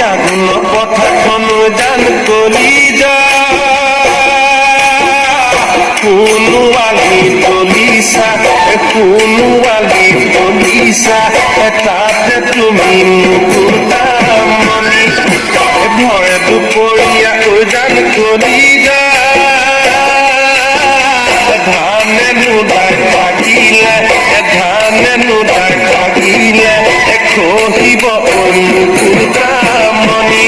আগুন কথাখন জান কলিজা কোনোৱালী তলিছা কোনোৱালী তলিছা তাতে তুমি মুকুতামণি ভয় দুপৰীয়া জান কলিজা ধানে নুদাই থাকিলে ধানে নুদাই থাকিলে খহিব মুকুতামণি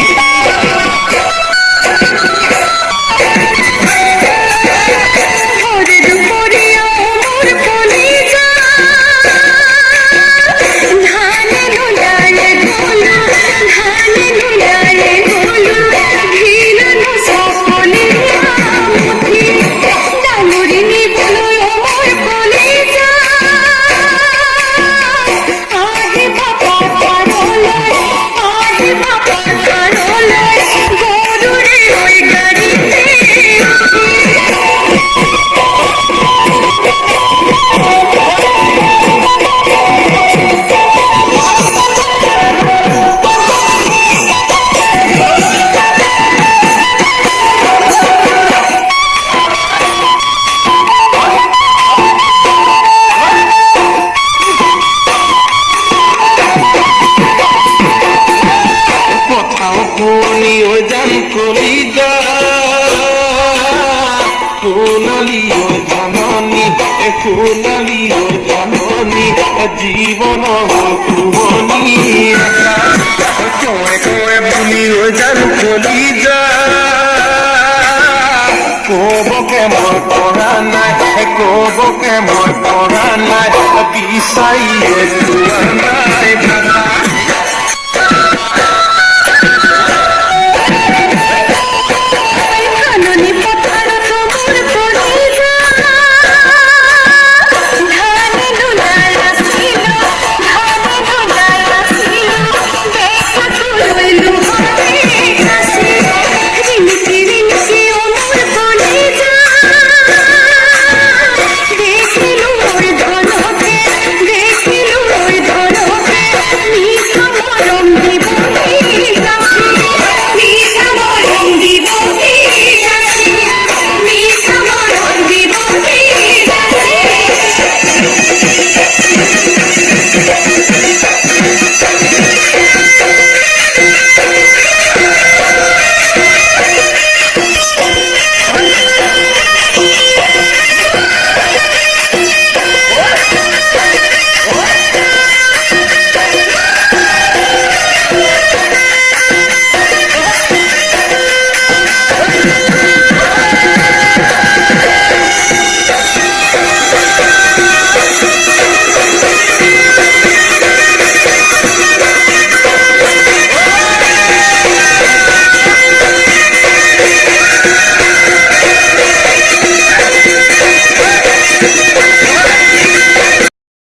পুনি ও জান কলিজা সোণালী ও জাননী সোণালী ও জাননী জীবন শুভনী কয়ে কয়ে বুলি ও জান কলিজা কবকে মই পৰা নাই কবকে মই পৰা নাই বিচাৰিয়ে পোৱা নাই